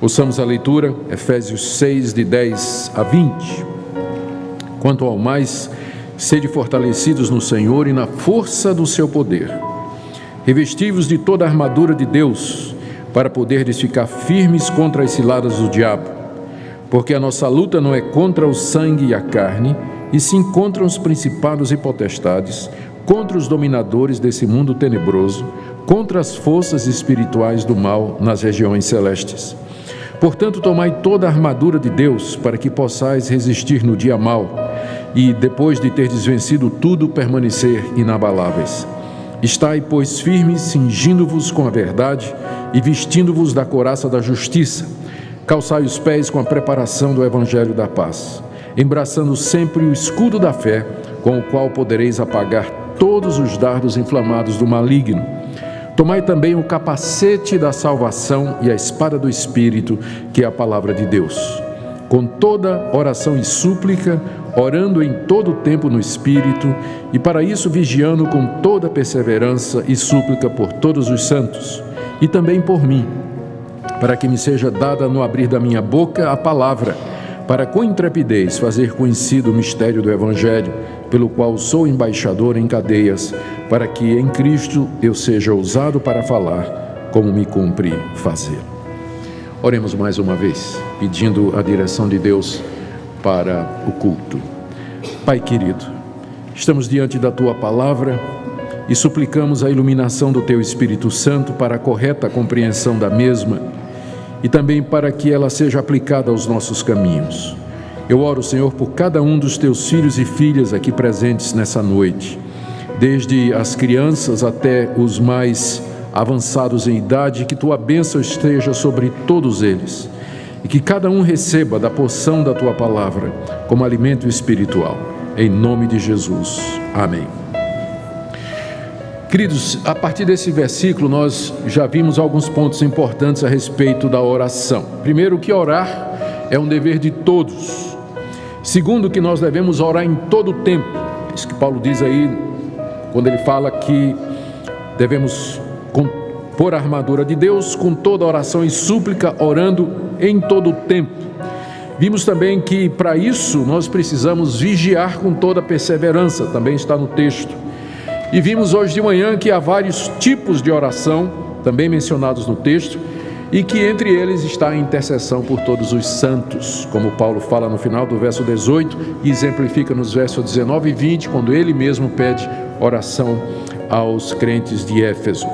Ouçamos a leitura, Efésios 6, de 10 a 20. Quanto ao mais, sede fortalecidos no Senhor e na força do seu poder. Revesti-vos de toda a armadura de Deus, para poderdes ficar firmes contra as ciladas do diabo. Porque a nossa luta não é contra o sangue e a carne, e sim contra os principados e potestades, contra os dominadores desse mundo tenebroso, contra as forças espirituais do mal nas regiões celestes. Portanto, tomai toda a armadura de Deus, para que possais resistir no dia mau, e, depois de terdes vencido tudo, permanecer inabaláveis. Estai, pois, firmes, cingindo-vos com a verdade, e vestindo-vos da couraça da justiça. Calçai os pés com a preparação do evangelho da paz, embraçando sempre o escudo da fé, com o qual podereis apagar todos os dardos inflamados do maligno. Tomai também o capacete da salvação e a espada do Espírito, que é a palavra de Deus. Com toda oração e súplica, orando em todo o tempo no Espírito, e para isso vigiando com toda perseverança e súplica por todos os santos, e também por mim, para que me seja dada no abrir da minha boca a palavra, para com intrepidez fazer conhecido o mistério do Evangelho, pelo qual sou embaixador em cadeias, para que em Cristo eu seja ousado para falar, como me cumpre fazer. Oremos mais uma vez, pedindo a direção de Deus para o culto. Pai querido, estamos diante da Tua palavra e suplicamos a iluminação do Teu Espírito Santo para a correta compreensão da mesma e também para que ela seja aplicada aos nossos caminhos. Eu oro, Senhor, por cada um dos Teus filhos e filhas aqui presentes nessa noite, desde as crianças até os mais avançados em idade, que Tua bênção esteja sobre todos eles e que cada um receba da porção da Tua palavra como alimento espiritual. Em nome de Jesus. Amém. Queridos, a partir desse versículo nós já vimos alguns pontos importantes a respeito da oração. Primeiro, que orar é um dever de todos. Segundo, que nós devemos orar em todo o tempo. Isso que Paulo diz aí, quando ele fala que devemos pôr a armadura de Deus com toda oração e súplica, orando em todo o tempo. Vimos também que para isso nós precisamos vigiar com toda perseverança, também está no texto. E vimos hoje de manhã que há vários tipos de oração, também mencionados no texto, e que entre eles está a intercessão por todos os santos, como Paulo fala no final do verso 18 e exemplifica nos versos 19 e 20, quando ele mesmo pede oração aos crentes de Éfeso.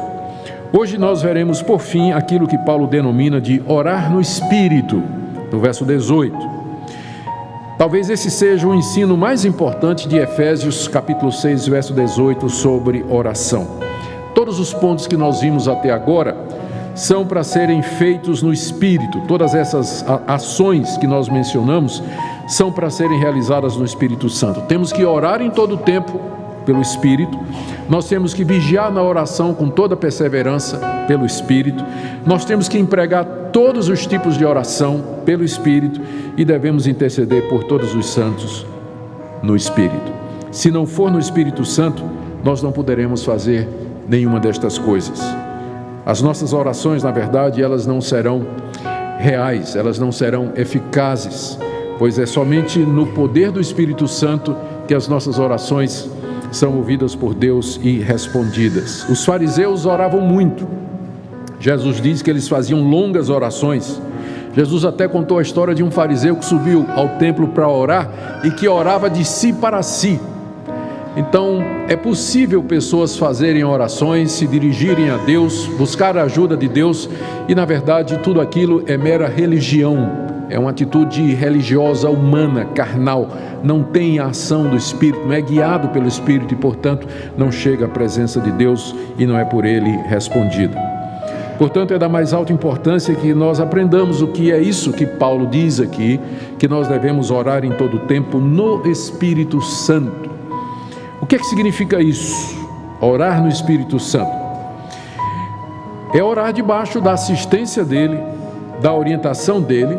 Hoje nós veremos por fim aquilo que Paulo denomina de orar no Espírito, no verso 18. Talvez esse seja o ensino mais importante de Efésios capítulo 6, verso 18, sobre oração. Todos os pontos que nós vimos até agora são para serem feitos no Espírito. Todas essas ações que nós mencionamos são para serem realizadas no Espírito Santo. Temos que orar em todo o tempo pelo Espírito, nós temos que vigiar na oração com toda perseverança pelo Espírito, nós temos que empregar todos os tipos de oração pelo Espírito e devemos interceder por todos os santos no Espírito. Se não for no Espírito Santo, nós não poderemos fazer nenhuma destas coisas. As nossas orações, na verdade, elas não serão reais, elas não serão eficazes, pois é somente no poder do Espírito Santo que as nossas orações são ouvidas por Deus e respondidas. Os fariseus oravam muito. Jesus diz que eles faziam longas orações. Jesus até contou a história de um fariseu que subiu ao templo para orar e que orava de si para si. Então, é possível pessoas fazerem orações, se dirigirem a Deus, buscar a ajuda de Deus e, na verdade, tudo aquilo é mera religião. É uma atitude religiosa, humana, carnal, não tem a ação do Espírito, não é guiado pelo Espírito e, portanto, não chega à presença de Deus e não é por Ele respondida. Portanto, é da mais alta importância que nós aprendamos o que é isso que Paulo diz aqui, que nós devemos orar em todo o tempo no Espírito Santo. O que é que significa isso? Orar no Espírito Santo. É orar debaixo da assistência dEle, da orientação dEle,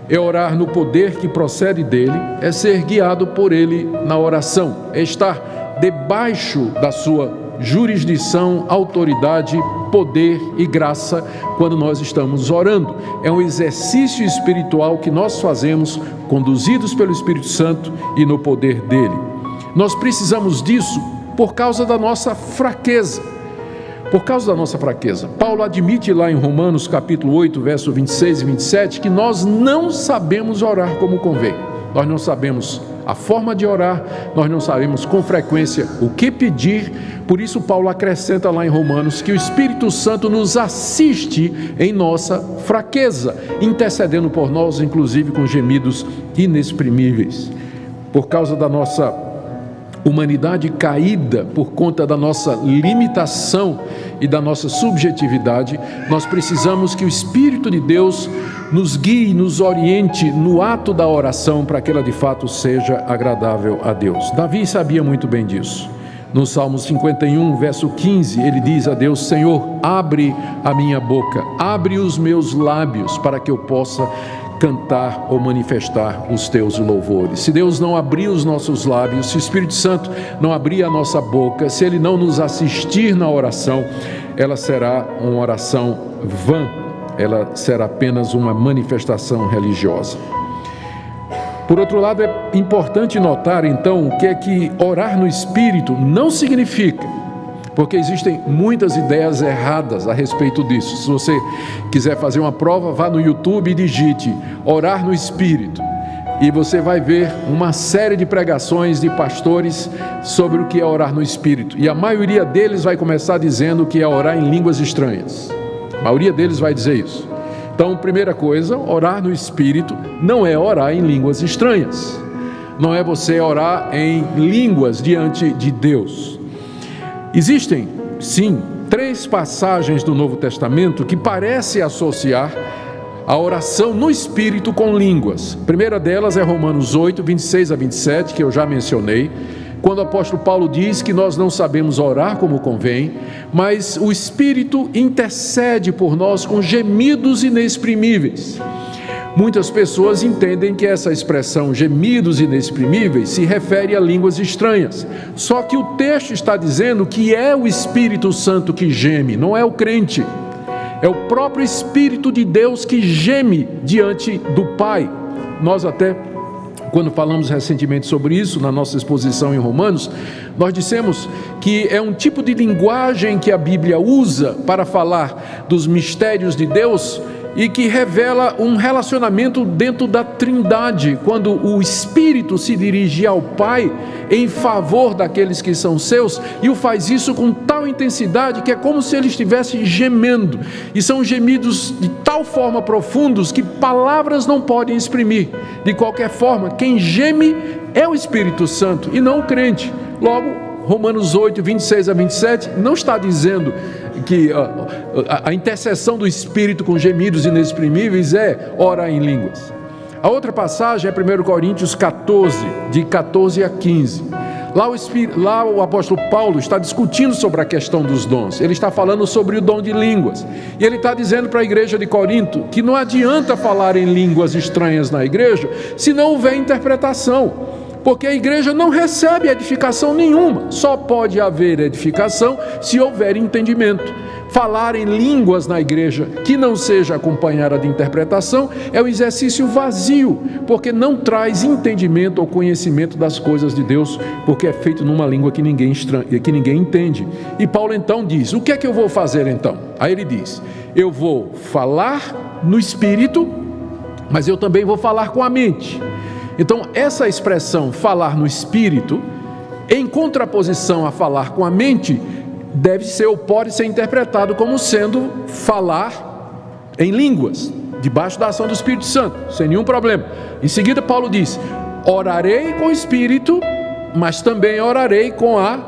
é orar no poder que procede dEle, é ser guiado por Ele na oração, é estar debaixo da sua jurisdição, autoridade, poder e graça quando nós estamos orando. É um exercício espiritual que nós fazemos, conduzidos pelo Espírito Santo e no poder dele. Nós precisamos disso por causa da nossa fraqueza. Por causa da nossa fraqueza. Paulo admite lá em Romanos capítulo 8, verso 26 e 27, que nós não sabemos orar como convém. Nós não sabemos a forma de orar, nós não sabemos com frequência o que pedir. Por isso Paulo acrescenta lá em Romanos que o Espírito Santo nos assiste em nossa fraqueza, intercedendo por nós, inclusive com gemidos inexprimíveis. Por causa da nossa humanidade caída, por conta da nossa limitação e da nossa subjetividade, nós precisamos que o Espírito de Deus nos guie, nos oriente no ato da oração, para que ela de fato seja agradável a Deus. Davi sabia muito bem disso. No Salmo 51, verso 15, ele diz a Deus: Senhor, abre a minha boca, abre os meus lábios, para que eu possa cantar ou manifestar os teus louvores. Se Deus não abrir os nossos lábios, se o Espírito Santo não abrir a nossa boca, se Ele não nos assistir na oração, ela será uma oração vã, ela será apenas uma manifestação religiosa. Por outro lado, é importante notar então o que é que orar no Espírito não significa, porque existem muitas ideias erradas a respeito disso. Se você quiser fazer uma prova, vá no YouTube e digite orar no Espírito, e você vai ver uma série de pregações de pastores sobre o que é orar no Espírito, e a maioria deles vai começar dizendo que é orar em línguas estranhas. A maioria deles vai dizer isso. Então, primeira coisa, orar no Espírito não é orar em línguas estranhas, não é você orar em línguas diante de Deus. Existem, sim, 3 passagens do Novo Testamento que parecem associar a oração no Espírito com línguas. A primeira delas é Romanos 8, 26 a 27, que eu já mencionei, quando o apóstolo Paulo diz que nós não sabemos orar como convém, mas o Espírito intercede por nós com gemidos inexprimíveis. Muitas pessoas entendem que essa expressão gemidos inexprimíveis se refere a línguas estranhas. Só que o texto está dizendo que é o Espírito Santo que geme, não é o crente. É o próprio Espírito de Deus que geme diante do Pai. Nós até, quando falamos recentemente sobre isso, na nossa exposição em Romanos, nós dissemos que é um tipo de linguagem que a Bíblia usa para falar dos mistérios de Deus, e que revela um relacionamento dentro da Trindade, quando o Espírito se dirige ao Pai em favor daqueles que são seus, e o faz isso com tal intensidade que é como se ele estivesse gemendo, e são gemidos de tal forma profundos que palavras não podem exprimir. De qualquer forma, quem geme é o Espírito Santo e não o crente. Logo, Romanos 8, 26 a 27, não está dizendo que a intercessão do Espírito com gemidos inexprimíveis é orar em línguas. A outra passagem é 1 Coríntios 14, de 14 a 15. Lá o apóstolo Paulo está discutindo sobre a questão dos dons. Ele está falando sobre o dom de línguas. E ele está dizendo para a igreja de Corinto que não adianta falar em línguas estranhas na igreja se não houver interpretação. Porque a igreja não recebe edificação nenhuma, só pode haver edificação se houver entendimento. Falar em línguas na igreja que não seja acompanhada de interpretação é um exercício vazio, porque não traz entendimento ou conhecimento das coisas de Deus, porque é feito numa língua que ninguém entende. E Paulo então diz: o que é que eu vou fazer então? Aí ele diz: eu vou falar no Espírito, mas eu também vou falar com a mente. Então, essa expressão falar no Espírito, em contraposição a falar com a mente, deve ser ou pode ser interpretado como sendo falar em línguas, debaixo da ação do Espírito Santo, sem nenhum problema. Em seguida, Paulo diz: orarei com o Espírito, mas também orarei com a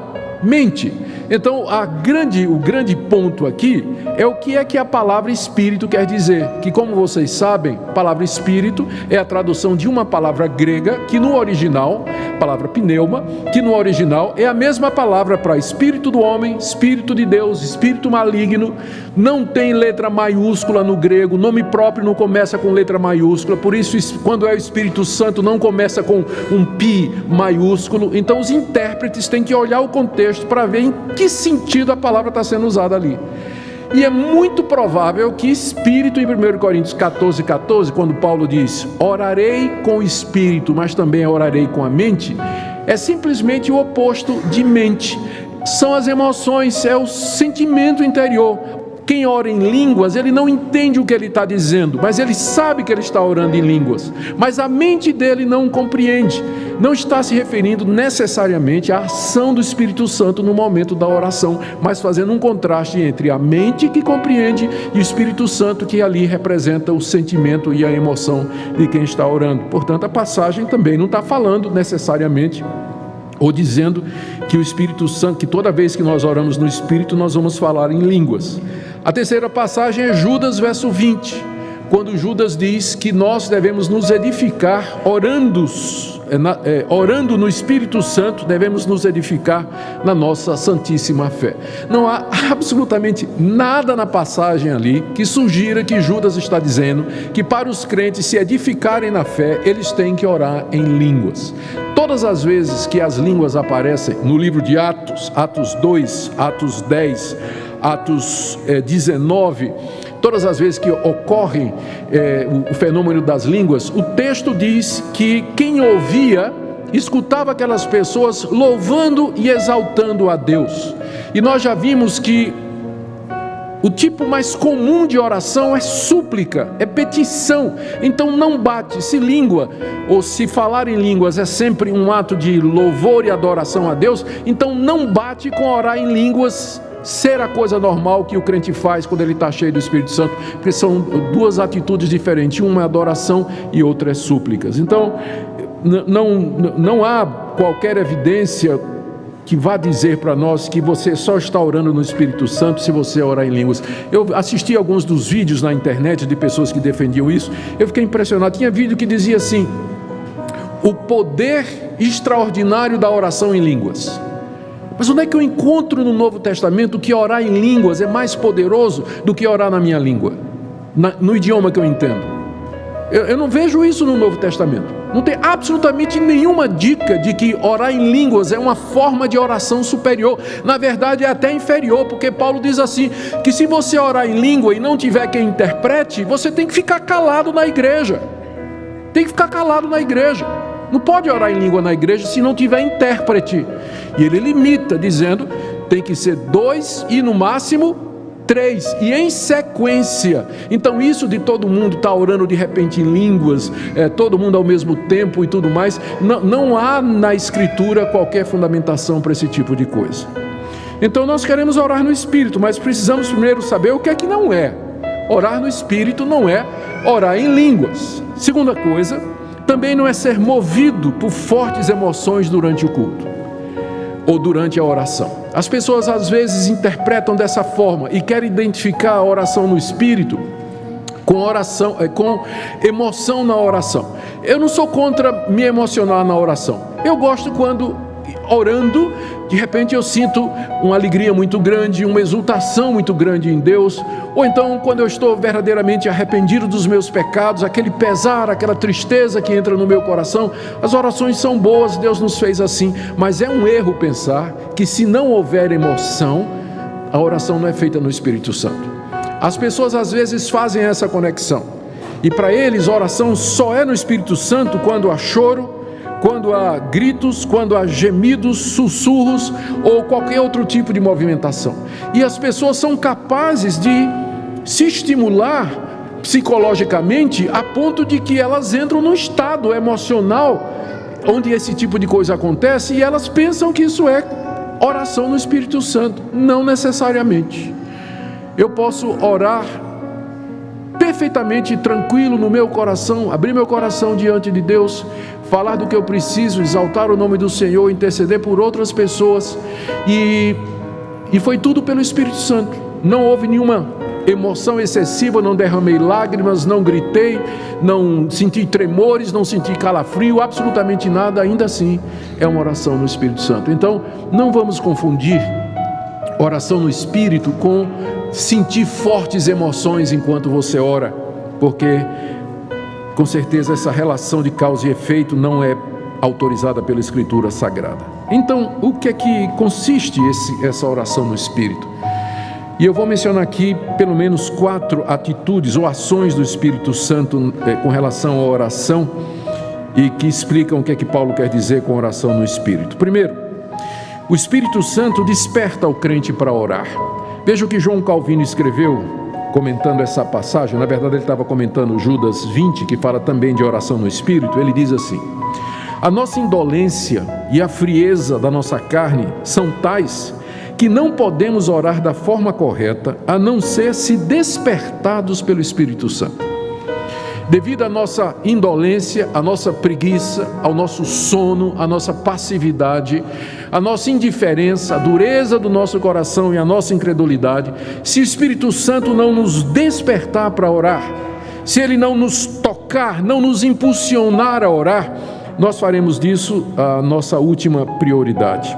mente. Então, o grande ponto aqui é o que é que a palavra Espírito quer dizer. Que, como vocês sabem, a palavra Espírito é a tradução de uma palavra grega que no original a palavra pneuma, que no original é a mesma palavra para espírito do homem, espírito de Deus, espírito maligno. Não tem letra maiúscula no grego, nome próprio não começa com letra maiúscula, por isso quando é o Espírito Santo não começa com um pi maiúsculo. Então os intérpretes têm que olhar o contexto para ver em que sentido a palavra está sendo usada ali. E é muito provável que espírito, em 1 Coríntios 14, quando Paulo diz, orarei com o espírito, mas também orarei com a mente, é simplesmente o oposto de mente. São as emoções, é o sentimento interior. Quem ora em línguas, ele não entende o que ele está dizendo, mas ele sabe que ele está orando em línguas, mas a mente dele não compreende. Não está se referindo necessariamente à ação do Espírito Santo no momento da oração, mas fazendo um contraste entre a mente que compreende e o Espírito Santo que ali representa o sentimento e a emoção de quem está orando. Portanto, a passagem também não está falando necessariamente ou dizendo que o Espírito Santo, que toda vez que nós oramos no Espírito, nós vamos falar em línguas. A terceira passagem é Judas, verso 20, quando Judas diz que nós devemos nos edificar orando no Espírito Santo, devemos nos edificar na nossa santíssima fé. Não há absolutamente nada na passagem ali que sugira que Judas está dizendo que para os crentes se edificarem na fé, eles têm que orar em línguas. Todas as vezes que as línguas aparecem no livro de Atos, Atos 2, Atos 10, Atos 19, todas as vezes que ocorre o fenômeno das línguas, o texto diz que quem ouvia, escutava aquelas pessoas louvando e exaltando a Deus. E nós já vimos que o tipo mais comum de oração é súplica, é petição. Então não bate, se língua ou se falar em línguas é sempre um ato de louvor e adoração a Deus, então não bate com orar em línguas ser a coisa normal que o crente faz quando ele está cheio do Espírito Santo, porque são duas atitudes diferentes, uma é adoração e outra é súplicas. Então não há qualquer evidência que vá dizer para nós que você só está orando no Espírito Santo se você orar em línguas. Eu assisti alguns dos vídeos na internet de pessoas que defendiam isso, eu fiquei impressionado. Tinha vídeo que dizia assim: o poder extraordinário da oração em línguas. Mas onde é que eu encontro no Novo Testamento que orar em línguas é mais poderoso do que orar na minha língua, no idioma que eu entendo? Eu não vejo isso no Novo Testamento. Não tem absolutamente nenhuma dica de que orar em línguas é uma forma de oração superior. Na verdade é até inferior, porque Paulo diz assim, que se você orar em língua e não tiver quem interprete, você tem que ficar calado na igreja. Tem que ficar calado na igreja. Não pode orar em língua na igreja se não tiver intérprete. E ele limita, dizendo, tem que ser 2 e no máximo 3, e em sequência. Então isso de todo mundo estar orando de repente em línguas, todo mundo ao mesmo tempo e tudo mais, não há na Escritura qualquer fundamentação para esse tipo de coisa. Então nós queremos orar no Espírito, mas precisamos primeiro saber o que é que não é. Orar no Espírito não é orar em línguas. Segunda coisa, também não é ser movido por fortes emoções durante o culto ou durante a oração. As pessoas às vezes interpretam dessa forma e querem identificar a oração no Espírito com emoção na oração. Eu não sou contra me emocionar na oração. Eu gosto quando, orando, de repente eu sinto uma alegria muito grande, uma exultação muito grande em Deus, ou então quando eu estou verdadeiramente arrependido dos meus pecados, aquele pesar, aquela tristeza que entra no meu coração. As orações são boas, Deus nos fez assim, mas é um erro pensar que se não houver emoção, a oração não é feita no Espírito Santo. As pessoas às vezes fazem essa conexão, e para eles a oração só é no Espírito Santo quando há choro, quando há gritos, quando há gemidos, sussurros ou qualquer outro tipo de movimentação. E as pessoas são capazes de se estimular psicologicamente a ponto de que elas entram num estado emocional onde esse tipo de coisa acontece, e elas pensam que isso é oração no Espírito Santo. Não necessariamente. Eu posso orar perfeitamente tranquilo no meu coração, abrir meu coração diante de Deus, falar do que eu preciso, exaltar o nome do Senhor, interceder por outras pessoas, e foi tudo pelo Espírito Santo. Não houve nenhuma emoção excessiva, não derramei lágrimas, não gritei, não senti tremores, não senti calafrio, absolutamente nada, ainda assim é uma oração no Espírito Santo. Então, não vamos confundir oração no Espírito com sentir fortes emoções enquanto você ora, porque com certeza essa relação de causa e efeito não é autorizada pela Escritura Sagrada. Então, o que é que consiste essa oração no Espírito? E eu vou mencionar aqui pelo menos 4 atitudes ou ações do Espírito Santo com relação à oração e que explicam o que é que Paulo quer dizer com oração no Espírito. Primeiro, o Espírito Santo desperta o crente para orar. Veja o que João Calvino escreveu, comentando essa passagem. Na verdade, ele estava comentando Judas 20, que fala também de oração no Espírito. Ele diz assim: a nossa indolência e a frieza da nossa carne são tais que não podemos orar da forma correta, a não ser se despertados pelo Espírito Santo. Devido à nossa indolência, à nossa preguiça, ao nosso sono, à nossa passividade, à nossa indiferença, à dureza do nosso coração e à nossa incredulidade, se o Espírito Santo não nos despertar para orar, se Ele não nos tocar, não nos impulsionar a orar, nós faremos disso a nossa última prioridade.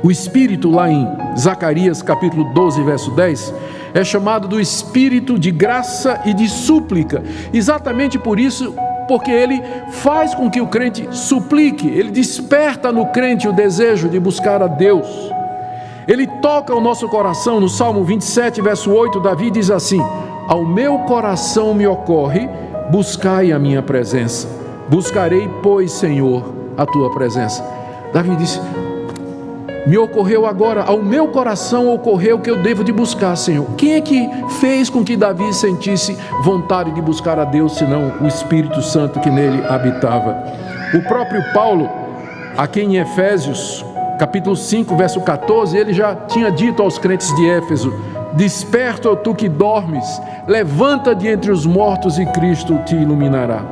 O Espírito, lá em Zacarias capítulo 12, verso 10, é chamado do Espírito de graça e de súplica, exatamente por isso, porque ele faz com que o crente suplique, ele desperta no crente o desejo de buscar a Deus. Ele toca o nosso coração. No Salmo 27, verso 8, Davi diz assim: ao meu coração me ocorre, buscai a minha presença. Buscarei, pois, Senhor, a tua presença. Davi disse: me ocorreu agora, ao meu coração ocorreu que eu devo de buscar, Senhor. Quem é que fez com que Davi sentisse vontade de buscar a Deus, senão o Espírito Santo que nele habitava? O próprio Paulo, aqui em Efésios, capítulo 5, verso 14, ele já tinha dito aos crentes de Éfeso: desperta, ó tu que dormes, levanta de entre os mortos e Cristo te iluminará.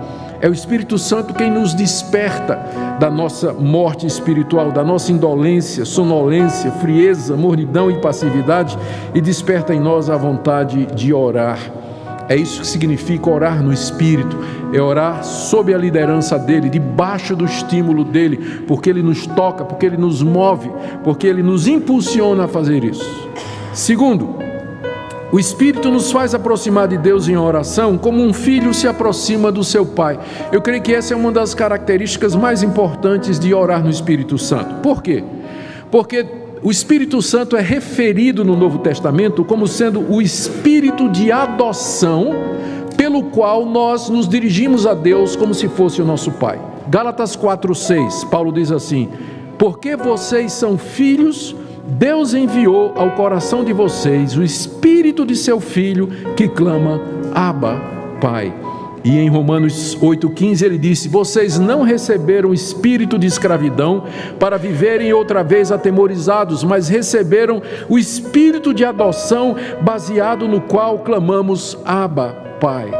É o Espírito Santo quem nos desperta da nossa morte espiritual, da nossa indolência, sonolência, frieza, mornidão e passividade, e desperta em nós a vontade de orar. É isso que significa orar no Espírito, é orar sob a liderança dEle, debaixo do estímulo dEle, porque Ele nos toca, porque Ele nos move, porque Ele nos impulsiona a fazer isso. Segundo, o Espírito nos faz aproximar de Deus em oração como um filho se aproxima do seu pai. Eu creio que essa é uma das características mais importantes de orar no Espírito Santo. Por quê? Porque o Espírito Santo é referido no Novo Testamento como sendo o Espírito de adoção, pelo qual nós nos dirigimos a Deus como se fosse o nosso pai. Gálatas 4:6, Paulo diz assim: porque vocês são filhos, Deus enviou ao coração de vocês o Espírito de seu Filho que clama: Abba, Pai. E em Romanos 8,15 ele disse: vocês não receberam espírito de escravidão para viverem outra vez atemorizados, mas receberam o espírito de adoção, baseado no qual clamamos: Abba, Pai.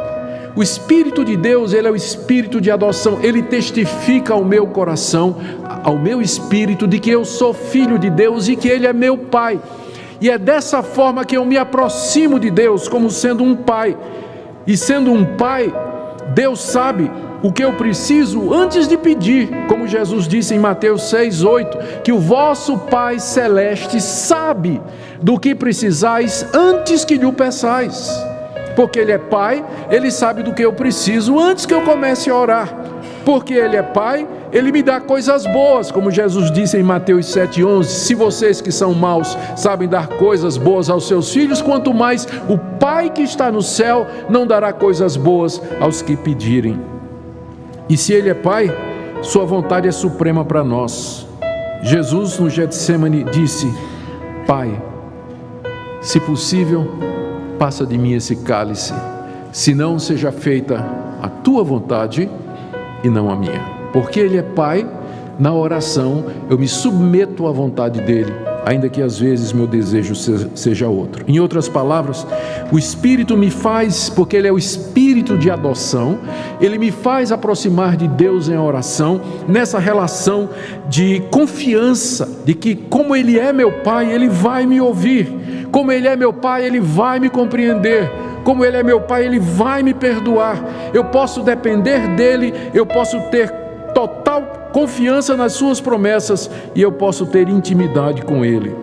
O Espírito de Deus, ele é o Espírito de adoção. Ele testifica ao meu coração, ao meu espírito, de que eu sou filho de Deus e que Ele é meu Pai. E é dessa forma que eu me aproximo de Deus, como sendo um Pai. E sendo um Pai, Deus sabe o que eu preciso antes de pedir, como Jesus disse em Mateus 6:8, que o vosso Pai Celeste sabe do que precisais antes que lhe o peçais. Porque Ele é Pai, Ele sabe do que eu preciso antes que eu comece a orar. Porque Ele é Pai, Ele me dá coisas boas, como Jesus disse em Mateus 7:11, se vocês que são maus sabem dar coisas boas aos seus filhos, quanto mais o Pai que está no céu não dará coisas boas aos que pedirem. E se Ele é Pai, sua vontade é suprema para nós. Jesus no Getsêmani disse: Pai, se possível, passa de mim esse cálice, se não seja feita a tua vontade e não a minha. Porque Ele é Pai, na oração eu me submeto à vontade dEle, ainda que às vezes meu desejo seja outro. Em outras palavras, o Espírito me faz, porque Ele é o Espírito de adoção, Ele me faz aproximar de Deus em oração, nessa relação de confiança, de que como Ele é meu Pai, Ele vai me ouvir. Como Ele é meu Pai, Ele vai me compreender. Como Ele é meu Pai, Ele vai me perdoar. Eu posso depender dEle, eu posso ter total confiança nas suas promessas e eu posso ter intimidade com Ele.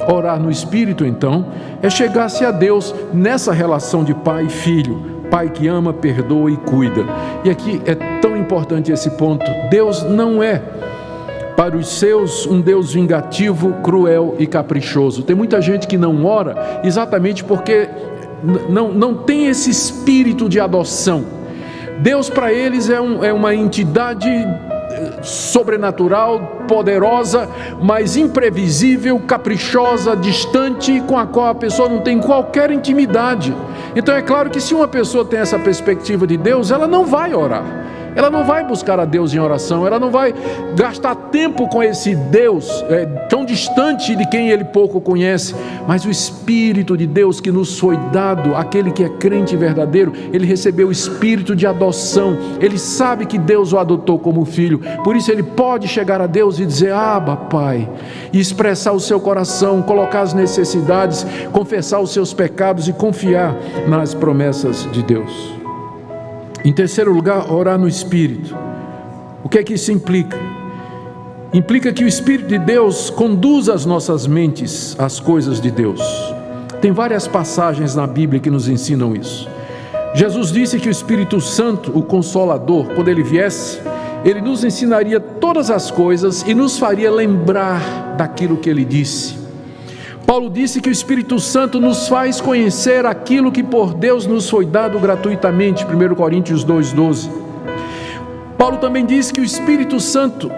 Orar no Espírito, então, é chegar-se a Deus nessa relação de pai e filho. Pai que ama, perdoa e cuida. E aqui é tão importante esse ponto. Deus não é, para os seus, um Deus vingativo, cruel e caprichoso. Tem muita gente que não ora exatamente porque não tem esse espírito de adoção. Deus para eles é uma entidade sobrenatural, poderosa, mas imprevisível, caprichosa, distante, com a qual a pessoa não tem qualquer intimidade. Então é claro que se uma pessoa tem essa perspectiva de Deus, ela não vai orar, ela não vai buscar a Deus em oração, ela não vai gastar tempo com esse Deus tão distante de quem ele pouco conhece. Mas o Espírito de Deus que nos foi dado, aquele que é crente verdadeiro, ele recebeu o espírito de adoção. Ele sabe que Deus o adotou como filho, por isso ele pode chegar a Deus e dizer: Abba, Pai, e expressar o seu coração, colocar as necessidades, confessar os seus pecados e confiar nas promessas de Deus. Em terceiro lugar, orar no Espírito. O que é que isso implica? Implica que o Espírito de Deus conduz as nossas mentes às coisas de Deus. Tem várias passagens na Bíblia que nos ensinam isso. Jesus disse que o Espírito Santo, o Consolador, quando ele viesse, ele nos ensinaria todas as coisas e nos faria lembrar daquilo que ele disse. Paulo disse que o Espírito Santo nos faz conhecer aquilo que por Deus nos foi dado gratuitamente, 1 Coríntios 2,12. Paulo também disse que o Espírito Santo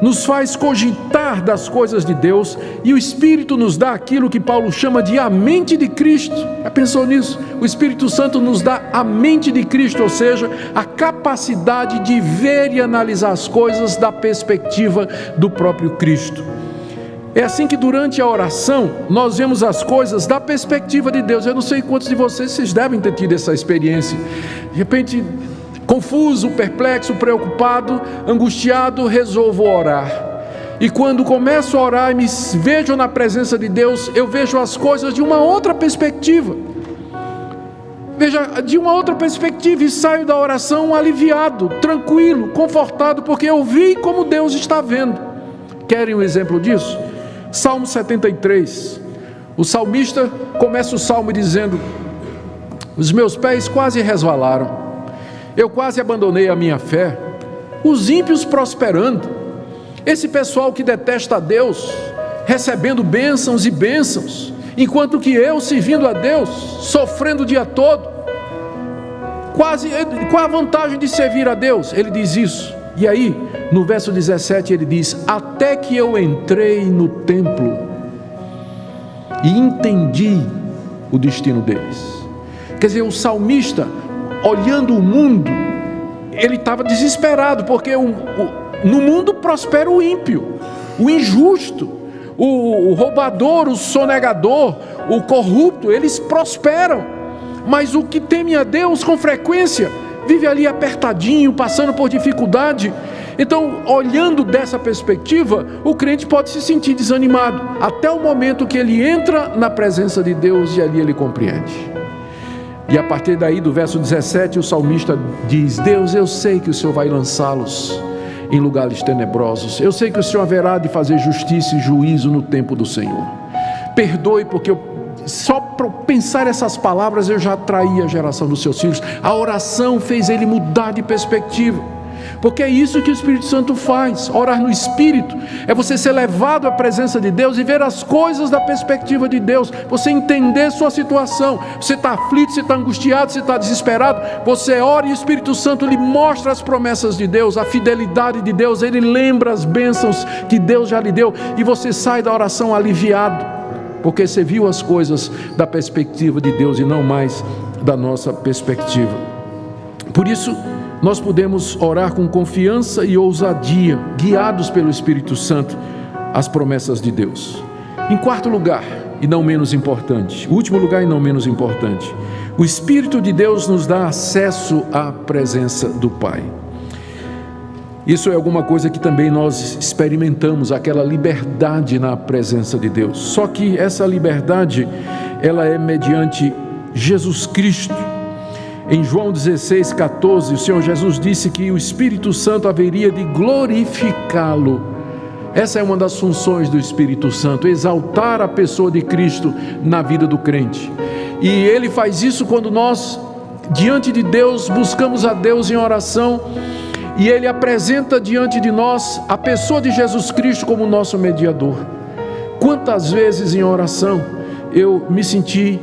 nos faz cogitar das coisas de Deus, e o Espírito nos dá aquilo que Paulo chama de a mente de Cristo. Já pensou nisso? O Espírito Santo nos dá a mente de Cristo, ou seja, a capacidade de ver e analisar as coisas da perspectiva do próprio Cristo. É assim que durante a oração nós vemos as coisas da perspectiva de Deus. Eu não sei quantos de vocês devem ter tido essa experiência. De repente, confuso, perplexo, preocupado, angustiado, resolvo orar. E quando começo a orar e me vejo na presença de Deus, eu vejo as coisas de uma outra perspectiva. Veja, de uma outra perspectiva, e saio da oração aliviado, tranquilo, confortado, porque eu vi como Deus está vendo. Querem um exemplo disso? Salmo 73, o salmista começa o salmo dizendo: os meus pés quase resvalaram, eu quase abandonei a minha fé, os ímpios prosperando, esse pessoal que detesta a Deus, recebendo bênçãos e bênçãos, enquanto que eu, servindo a Deus, sofrendo o dia todo, qual a vantagem de servir a Deus? Ele diz isso. E aí, no verso 17 ele diz: até que eu entrei no templo e entendi o destino deles. Quer dizer, o salmista, olhando o mundo, ele estava desesperado, porque no mundo prospera o ímpio, o injusto, o roubador, o sonegador, o corrupto, eles prosperam. Mas o que teme a Deus com frequência vive ali apertadinho, passando por dificuldade. Então, olhando dessa perspectiva, o crente pode se sentir desanimado, até o momento que ele entra na presença de Deus e ali ele compreende. E a partir daí, do verso 17, o salmista diz: Deus, eu sei que o Senhor vai lançá-los em lugares tenebrosos, eu sei que o Senhor haverá de fazer justiça e juízo no tempo do Senhor. Perdoe, porque só para pensar essas palavras eu já atraí a geração dos seus filhos. A oração fez ele mudar de perspectiva, porque é isso que o Espírito Santo faz. Orar no Espírito é você ser levado à presença de Deus e ver as coisas da perspectiva de Deus, você entender sua situação. Você está aflito, você está angustiado, você está desesperado, você ora e o Espírito Santo lhe mostra as promessas de Deus, a fidelidade de Deus, ele lembra as bênçãos que Deus já lhe deu, e você sai da oração aliviado, porque você viu as coisas da perspectiva de Deus e não mais da nossa perspectiva. Por isso, nós podemos orar com confiança e ousadia, guiados pelo Espírito Santo, as promessas de Deus. Em quarto lugar, e não menos importante, último lugar e não menos importante, o Espírito de Deus nos dá acesso à presença do Pai. Isso é alguma coisa que também nós experimentamos, aquela liberdade na presença de Deus. Só que essa liberdade, ela é mediante Jesus Cristo. Em João 16:14, o Senhor Jesus disse que o Espírito Santo haveria de glorificá-lo. Essa é uma das funções do Espírito Santo, exaltar a pessoa de Cristo na vida do crente. E Ele faz isso quando nós, diante de Deus, buscamos a Deus em oração, e Ele apresenta diante de nós a pessoa de Jesus Cristo como nosso mediador. Quantas vezes em oração eu me senti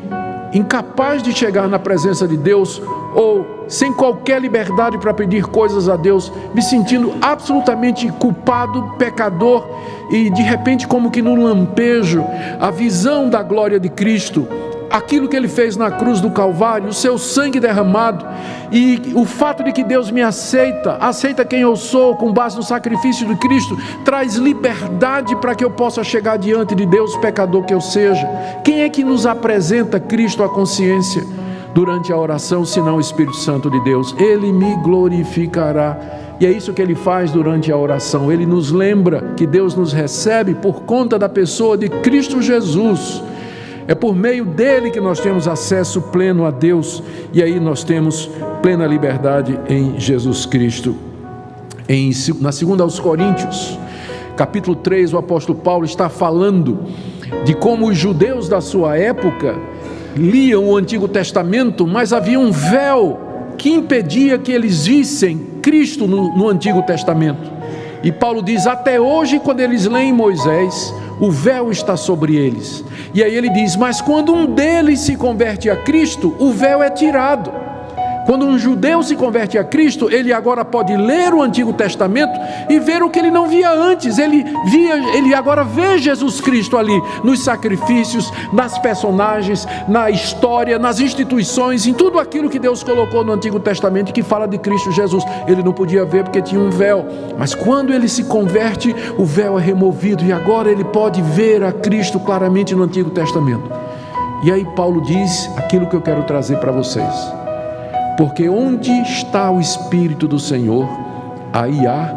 incapaz de chegar na presença de Deus, ou sem qualquer liberdade para pedir coisas a Deus, me sentindo absolutamente culpado, pecador, e de repente, como que num lampejo, a visão da glória de Cristo, aquilo que Ele fez na cruz do Calvário, o seu sangue derramado, e o fato de que Deus me aceita quem eu sou, com base no sacrifício de Cristo, traz liberdade para que eu possa chegar diante de Deus, pecador que eu seja. Quem é que nos apresenta Cristo à consciência durante a oração, senão o Espírito Santo de Deus? Ele me glorificará. E é isso que Ele faz durante a oração. Ele nos lembra que Deus nos recebe por conta da pessoa de Cristo Jesus. É por meio dele que nós temos acesso pleno a Deus, e aí nós temos plena liberdade em Jesus Cristo. Na segunda aos Coríntios, capítulo 3, o apóstolo Paulo está falando de como os judeus da sua época liam o Antigo Testamento, mas havia um véu que impedia que eles vissem Cristo no Antigo Testamento. E Paulo diz, até hoje, quando eles leem Moisés, o véu está sobre eles. E aí ele diz, mas quando um deles se converte a Cristo, o véu é tirado. Quando um judeu se converte a Cristo, ele agora pode ler o Antigo Testamento e ver o que ele não via antes. Ele agora vê Jesus Cristo ali, nos sacrifícios, nas personagens, na história, nas instituições, em tudo aquilo que Deus colocou no Antigo Testamento que fala de Cristo Jesus. Ele não podia ver porque tinha um véu, mas quando ele se converte, o véu é removido e agora ele pode ver a Cristo claramente no Antigo Testamento. E aí Paulo diz aquilo que eu quero trazer para vocês. Porque onde está o Espírito do Senhor, aí há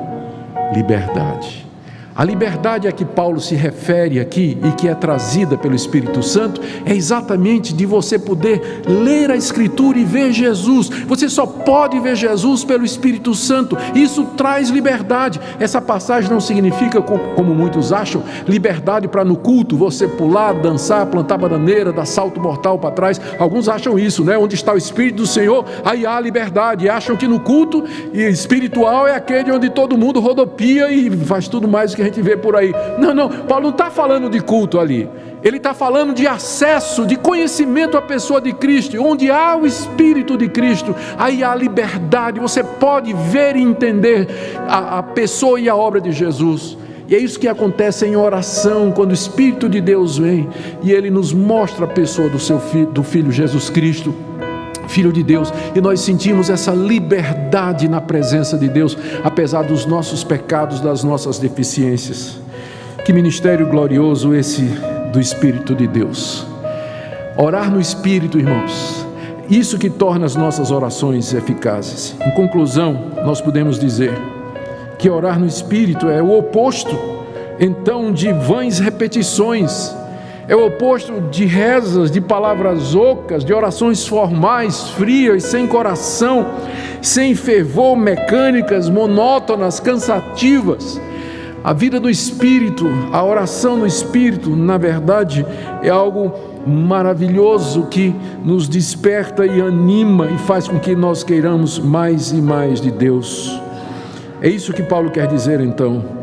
liberdade. A liberdade a que Paulo se refere aqui e que é trazida pelo Espírito Santo é exatamente de você poder ler a Escritura e ver Jesus. Você só pode ver Jesus pelo Espírito Santo. Isso traz liberdade. Essa passagem não significa, como muitos acham, liberdade para no culto você pular, dançar, plantar bananeira, dar salto mortal para trás. Alguns acham isso, né? Onde está o Espírito do Senhor, aí há liberdade. E acham que no culto espiritual é aquele onde todo mundo rodopia e faz tudo mais que a gente vê por aí. Não, Paulo não está falando de culto ali. Ele está falando de acesso, de conhecimento à pessoa de Cristo. Onde há o Espírito de Cristo, aí há liberdade. Você pode ver e entender a pessoa e a obra de Jesus. E é isso que acontece em oração, quando o Espírito de Deus vem e Ele nos mostra a pessoa do Filho Jesus Cristo, Filho de Deus, e nós sentimos essa liberdade na presença de Deus, apesar dos nossos pecados, das nossas deficiências. Que ministério glorioso esse do Espírito de Deus. Orar no Espírito, irmãos, isso que torna as nossas orações eficazes. Em conclusão, nós podemos dizer que orar no Espírito é o oposto, então, de vãs repetições. É o oposto de rezas, de palavras ocas, de orações formais, frias, sem coração, sem fervor, mecânicas, monótonas, cansativas. A vida do Espírito, a oração no Espírito, na verdade, é algo maravilhoso que nos desperta e anima e faz com que nós queiramos mais e mais de Deus. É isso que Paulo quer dizer então.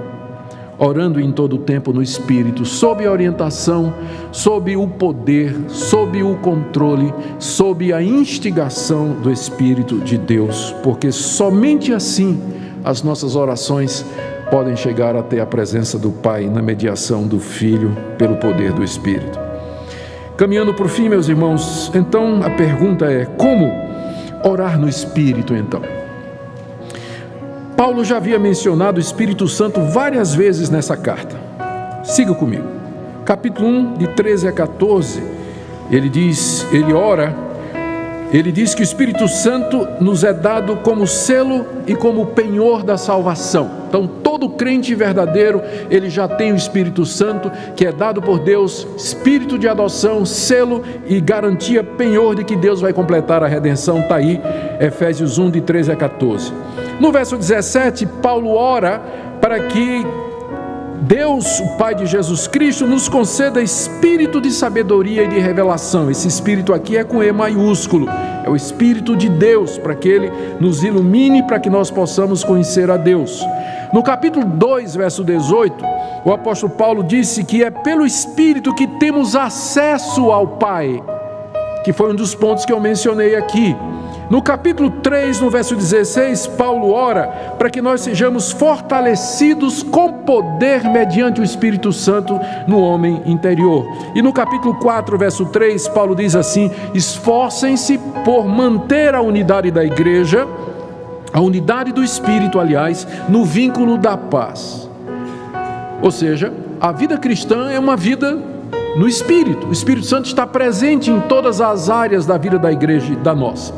Orando em todo o tempo no Espírito, sob a orientação, sob o poder, sob o controle, sob a instigação do Espírito de Deus, porque somente assim as nossas orações podem chegar até a presença do Pai, na mediação do Filho, pelo poder do Espírito. Caminhando para o fim, meus irmãos, então a pergunta é: como orar no Espírito então? Paulo já havia mencionado o Espírito Santo várias vezes nessa carta. Siga comigo. Capítulo 1, de 13 a 14, ele diz, ele ora Ele diz que o Espírito Santo nos é dado como selo e como penhor da salvação. Então, todo crente verdadeiro, ele já tem o Espírito Santo, que é dado por Deus, espírito de adoção, selo e garantia, penhor de que Deus vai completar a redenção. Está aí, Efésios 1, de 13 a 14. No verso 17, Paulo ora para que Deus, o Pai de Jesus Cristo, nos conceda espírito de sabedoria e de revelação. Esse espírito aqui é com E maiúsculo, é o Espírito de Deus, para que Ele nos ilumine, para que nós possamos conhecer a Deus. No capítulo 2, verso 18, o apóstolo Paulo disse que é pelo Espírito que temos acesso ao Pai, que foi um dos pontos que eu mencionei aqui. No capítulo 3, no verso 16, Paulo ora para que nós sejamos fortalecidos com poder mediante o Espírito Santo no homem interior. E no capítulo 4, verso 3, Paulo diz assim: esforcem-se por manter a unidade da igreja, a unidade do Espírito, aliás, no vínculo da paz. Ou seja, a vida cristã é uma vida no Espírito. O Espírito Santo está presente em todas as áreas da vida da igreja e da nossa.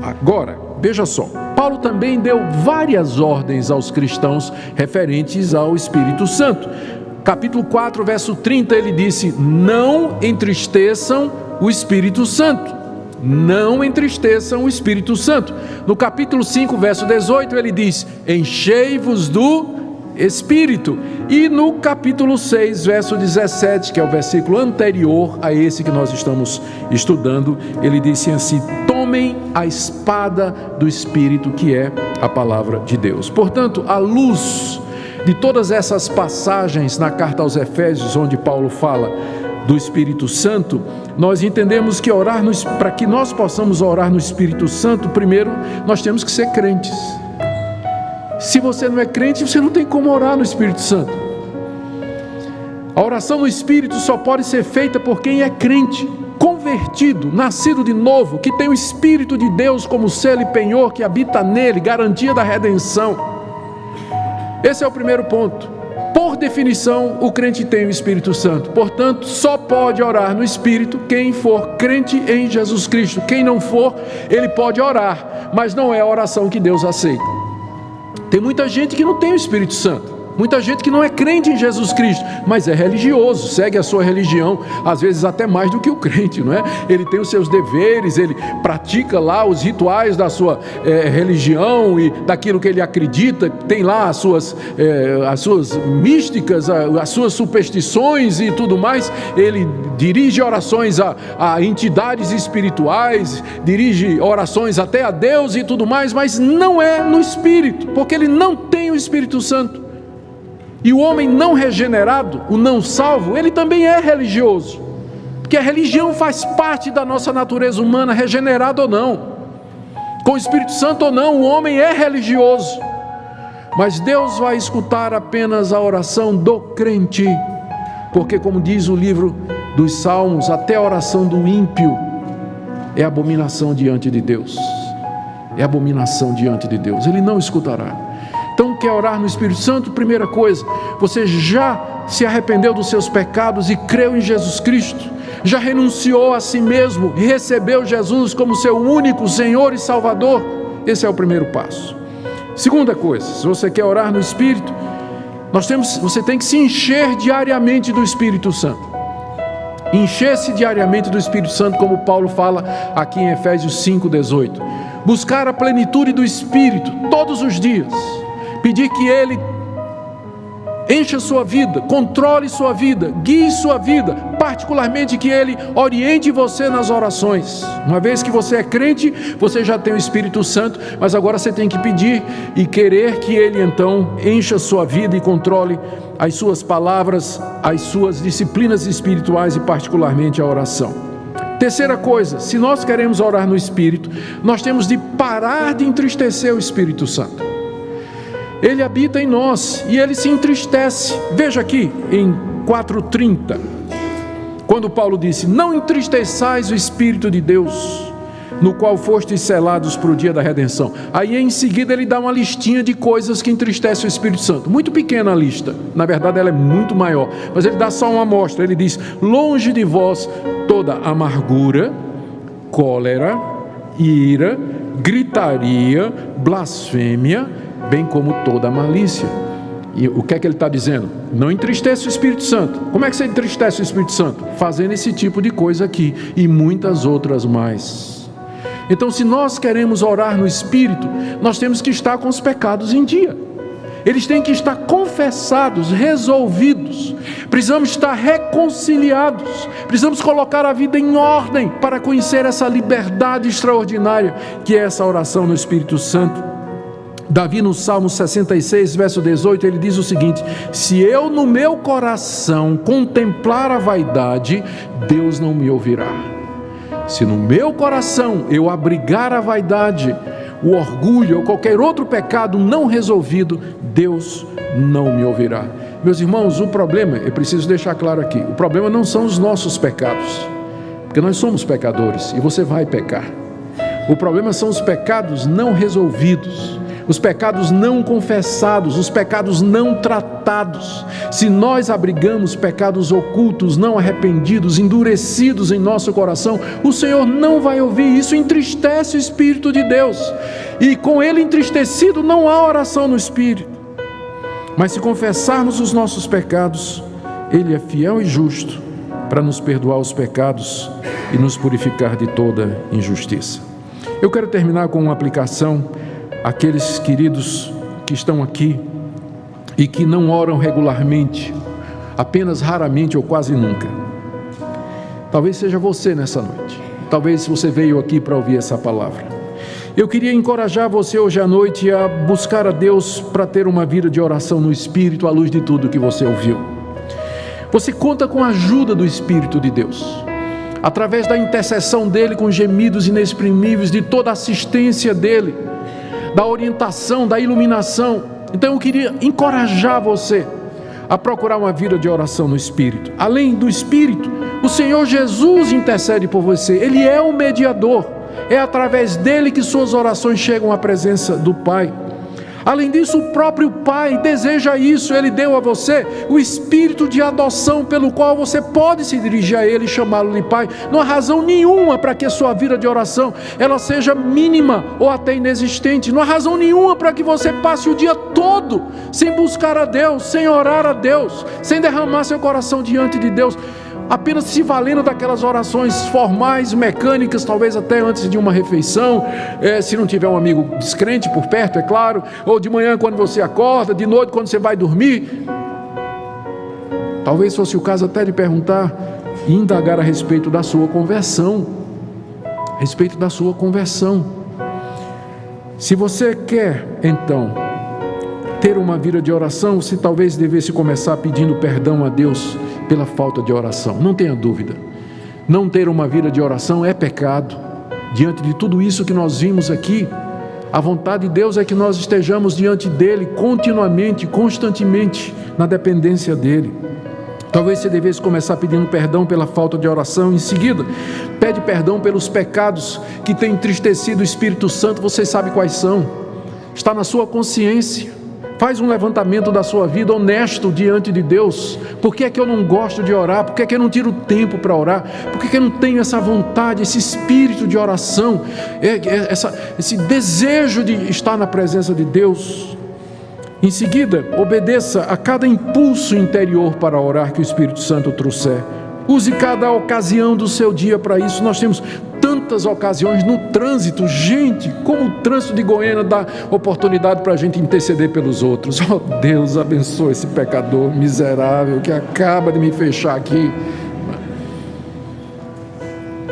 Agora, veja só, Paulo também deu várias ordens aos cristãos referentes ao Espírito Santo. Capítulo 4, verso 30, ele disse: não entristeçam o Espírito Santo. Não entristeçam o Espírito Santo. No capítulo 5, verso 18, ele diz: enchei-vos do Espírito. E no capítulo 6, verso 17, que é o versículo anterior a esse que nós estamos estudando, ele disse assim: tomem a espada do Espírito, que é a palavra de Deus. Portanto, à luz de todas essas passagens na carta aos Efésios, onde Paulo fala do Espírito Santo, nós entendemos que para que nós possamos orar no Espírito Santo, primeiro nós temos que ser crentes. Se você não é crente, você não tem como orar no Espírito Santo. A oração no Espírito só pode ser feita por quem é crente, convertido, nascido de novo, que tem o Espírito de Deus como selo e penhor que habita nele, garantia da redenção. Esse é o primeiro ponto. Por definição, o crente tem o Espírito Santo. Portanto, só pode orar no Espírito quem for crente em Jesus Cristo. Quem não for, ele pode orar, mas não é a oração que Deus aceita. Tem muita gente que não tem o Espírito Santo, muita gente que não é crente em Jesus Cristo, mas é religioso, segue a sua religião, às vezes até mais do que o crente, não é? Ele tem os seus deveres, ele pratica lá os rituais da sua religião e daquilo que ele acredita, tem lá as suas místicas, as suas superstições e tudo mais. Ele dirige orações a entidades espirituais, dirige orações até a Deus e tudo mais, mas não é no Espírito, porque ele não tem o Espírito Santo. E o homem não regenerado, o não salvo, ele também é religioso, porque a religião faz parte da nossa natureza humana, regenerado ou não, com o Espírito Santo ou não, o homem é religioso. Mas Deus vai escutar apenas a oração do crente, porque, como diz o livro dos Salmos, até a oração do ímpio é abominação diante de Deus. É abominação diante de Deus, ele não escutará. Então, quer orar no Espírito Santo? Primeira coisa, você já se arrependeu dos seus pecados e creu em Jesus Cristo? Já renunciou a si mesmo e recebeu Jesus como seu único Senhor e Salvador? Esse é o primeiro passo. Segunda coisa, se você quer orar no Espírito, você tem que se encher diariamente do Espírito Santo. Encher-se diariamente do Espírito Santo, como Paulo fala aqui em Efésios 5:18. Buscar a plenitude do Espírito todos os dias. Pedir que Ele encha sua vida, controle sua vida, guie sua vida, particularmente que Ele oriente você nas orações. Uma vez que você é crente, você já tem o Espírito Santo, mas agora você tem que pedir e querer que Ele então encha sua vida e controle as suas palavras, as suas disciplinas espirituais e particularmente a oração. Terceira coisa, se nós queremos orar no Espírito, nós temos de parar de entristecer o Espírito Santo. Ele habita em nós e ele se entristece. Veja aqui em 4:30, quando Paulo disse: não entristeçais o Espírito de Deus, no qual fostes selados para o dia da redenção. Aí em seguida ele dá uma listinha de coisas que entristecem o Espírito Santo. Muito pequena a lista, na verdade ela é muito maior, mas ele dá só uma amostra. Ele diz: longe de vós toda amargura, cólera, ira, gritaria, blasfêmia, bem como toda malícia. E o que é que ele está dizendo? Não entristeça o Espírito Santo. Como é que você entristece o Espírito Santo? Fazendo esse tipo de coisa aqui e muitas outras mais. Então, se nós queremos orar no Espírito, nós temos que estar com os pecados em dia. Eles têm que estar confessados, resolvidos. Precisamos estar reconciliados. Precisamos colocar a vida em ordem para conhecer essa liberdade extraordinária que é essa oração no Espírito Santo. Davi, no Salmo 66, verso 18, ele diz o seguinte: se eu no meu coração contemplar a vaidade, Deus não me ouvirá. Se no meu coração eu abrigar a vaidade, o orgulho ou qualquer outro pecado não resolvido, Deus não me ouvirá. Meus irmãos, o problema, eu preciso deixar claro aqui, o problema não são os nossos pecados, porque nós somos pecadores e você vai pecar. O problema são os pecados não resolvidos, os pecados não confessados, os pecados não tratados. Se nós abrigamos pecados ocultos, não arrependidos, endurecidos em nosso coração, o Senhor não vai ouvir. Isso entristece o Espírito de Deus, e com ele entristecido não há oração no Espírito. Mas se confessarmos os nossos pecados, ele é fiel e justo para nos perdoar os pecados e nos purificar de toda injustiça. Eu quero terminar com uma aplicação àqueles queridos que estão aqui e que não oram regularmente, apenas raramente ou quase nunca. Talvez seja você nessa noite, talvez você veio aqui para ouvir essa palavra. Eu queria encorajar você hoje à noite a buscar a Deus para ter uma vida de oração no Espírito à luz de tudo que você ouviu. Você conta com a ajuda do Espírito de Deus, através da intercessão dele com gemidos inexprimíveis, de toda a assistência dele, da orientação, da iluminação. Então eu queria encorajar você a procurar uma vida de oração no Espírito. Além do Espírito, o Senhor Jesus intercede por você. Ele é o mediador. É através dele que suas orações chegam à presença do Pai. Além disso, o próprio Pai deseja isso. Ele deu a você o espírito de adoção, pelo qual você pode se dirigir a Ele e chamá-lo de Pai. Não há razão nenhuma para que a sua vida de oração ela seja mínima ou até inexistente. Não há razão nenhuma para que você passe o dia todo sem buscar a Deus, sem orar a Deus, sem derramar seu coração diante de Deus, apenas se valendo daquelas orações formais, mecânicas, talvez até antes de uma refeição, se não tiver um amigo descrente por perto, é claro, ou de manhã quando você acorda, de noite quando você vai dormir. Talvez fosse o caso até de perguntar e indagar a respeito da sua conversão, Se você quer, então, ter uma vida de oração, você talvez devesse começar pedindo perdão a Deus pela falta de oração. Não tenha dúvida, não ter uma vida de oração é pecado. Diante de tudo isso que nós vimos aqui, a vontade de Deus é que nós estejamos diante dele continuamente, constantemente, na dependência dele. Talvez você devesse começar pedindo perdão pela falta de oração. Em seguida, pede perdão pelos pecados que têm entristecido o Espírito Santo. Você sabe quais são, está na sua consciência. Faz um levantamento da sua vida honesto diante de Deus. Por que é que eu não gosto de orar? Por que é que eu não tiro tempo para orar? Por que é que eu não tenho essa vontade, esse espírito de oração, esse desejo de estar na presença de Deus? Em seguida, obedeça a cada impulso interior para orar que o Espírito Santo trouxer. Use cada ocasião do seu dia para isso. Nós temos tantas ocasiões no trânsito. Gente, como o trânsito de Goiânia dá oportunidade para a gente interceder pelos outros. Oh, Deus abençoe esse pecador miserável que acaba de me fechar aqui.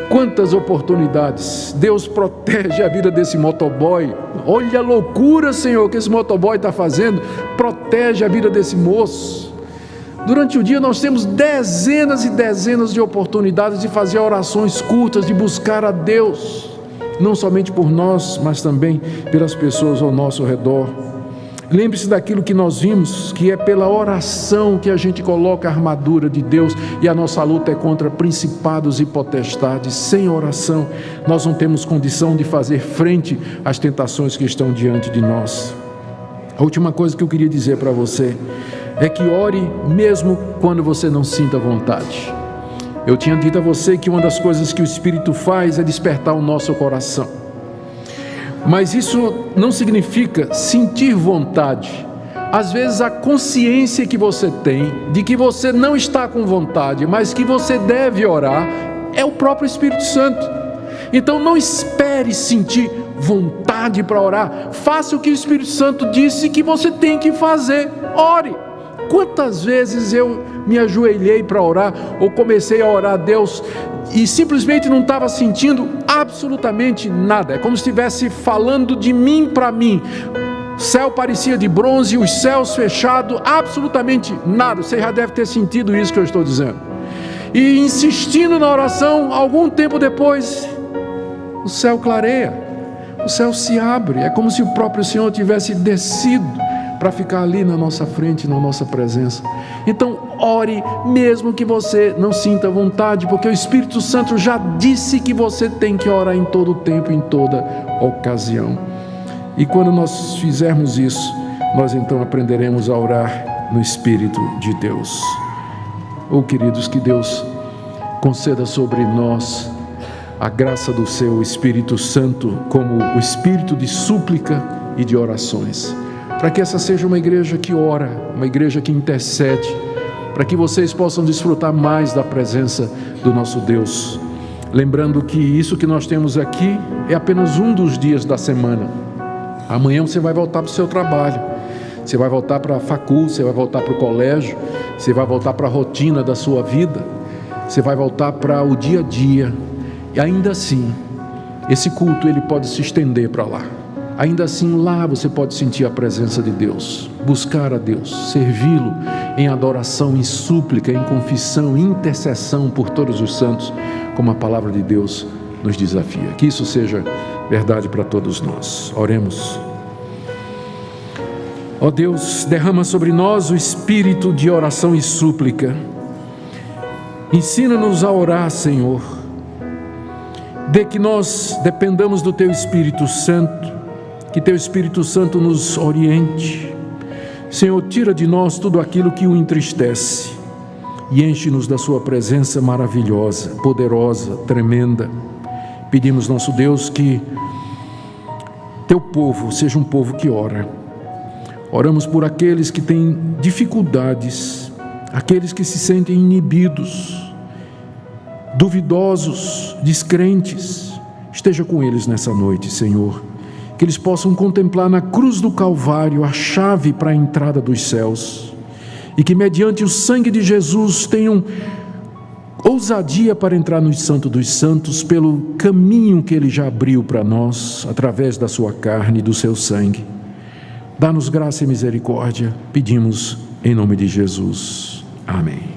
Quantas oportunidades. Deus protege a vida desse motoboy. Olha a loucura, Senhor, que esse motoboy está fazendo. Protege a vida desse moço. Durante o dia nós temos dezenas e dezenas de oportunidades de fazer orações curtas, de buscar a Deus, não somente por nós, mas também pelas pessoas ao nosso redor. Lembre-se daquilo que nós vimos, que é pela oração que a gente coloca a armadura de Deus, e a nossa luta é contra principados e potestades. Sem oração, nós não temos condição de fazer frente às tentações que estão diante de nós. A última coisa que eu queria dizer para você é que ore mesmo quando você não sinta vontade. Eu tinha dito a você que uma das coisas que o Espírito faz é despertar o nosso coração. Mas isso não significa sentir vontade. Às vezes a consciência que você tem de que você não está com vontade, mas que você deve orar, é o próprio Espírito Santo. Então não espere sentir vontade para orar. Faça o que o Espírito Santo disse que você tem que fazer. Ore. Quantas vezes eu me ajoelhei para orar, ou comecei a orar a Deus, e simplesmente não estava sentindo absolutamente nada. É como se estivesse falando de mim para mim. O céu parecia de bronze, os céus fechados, absolutamente nada. Você já deve ter sentido isso que eu estou dizendo. E insistindo na oração, algum tempo depois, o céu clareia, o céu se abre. É como se o próprio Senhor tivesse descido para ficar ali na nossa frente, na nossa presença. Então ore, mesmo que você não sinta vontade, porque o Espírito Santo já disse que você tem que orar em todo tempo, em toda ocasião. E quando nós fizermos isso, nós então aprenderemos a orar no Espírito de Deus. Oh, queridos, que Deus conceda sobre nós a graça do seu Espírito Santo como o Espírito de súplica e de orações, para que essa seja uma igreja que ora, uma igreja que intercede, para que vocês possam desfrutar mais da presença do nosso Deus. Lembrando que isso que nós temos aqui é apenas um dos dias da semana. Amanhã você vai voltar para o seu trabalho, você vai voltar para a facul, você vai voltar para o colégio, você vai voltar para a rotina da sua vida, você vai voltar para o dia a dia. E ainda assim, esse culto ele pode se estender para lá. Ainda assim, lá você pode sentir a presença de Deus, buscar a Deus, servi-lo em adoração, em súplica, em confissão, em intercessão por todos os santos, como a palavra de Deus nos desafia. Que isso seja verdade para todos nós. Oremos. Ó Deus, derrama sobre nós o espírito de oração e súplica. Ensina-nos a orar, Senhor. Dê que nós dependamos do Teu Espírito Santo, que Teu Espírito Santo nos oriente. Senhor, tira de nós tudo aquilo que o entristece e enche-nos da Sua presença maravilhosa, poderosa, tremenda. Pedimos, nosso Deus, que Teu povo seja um povo que ora. Oramos por aqueles que têm dificuldades, aqueles que se sentem inibidos, duvidosos, descrentes. Esteja com eles nessa noite, Senhor. Que eles possam contemplar na cruz do Calvário a chave para a entrada dos céus. E que mediante o sangue de Jesus tenham ousadia para entrar no Santo dos Santos pelo caminho que Ele já abriu para nós, através da sua carne e do seu sangue. Dá-nos graça e misericórdia, pedimos em nome de Jesus. Amém.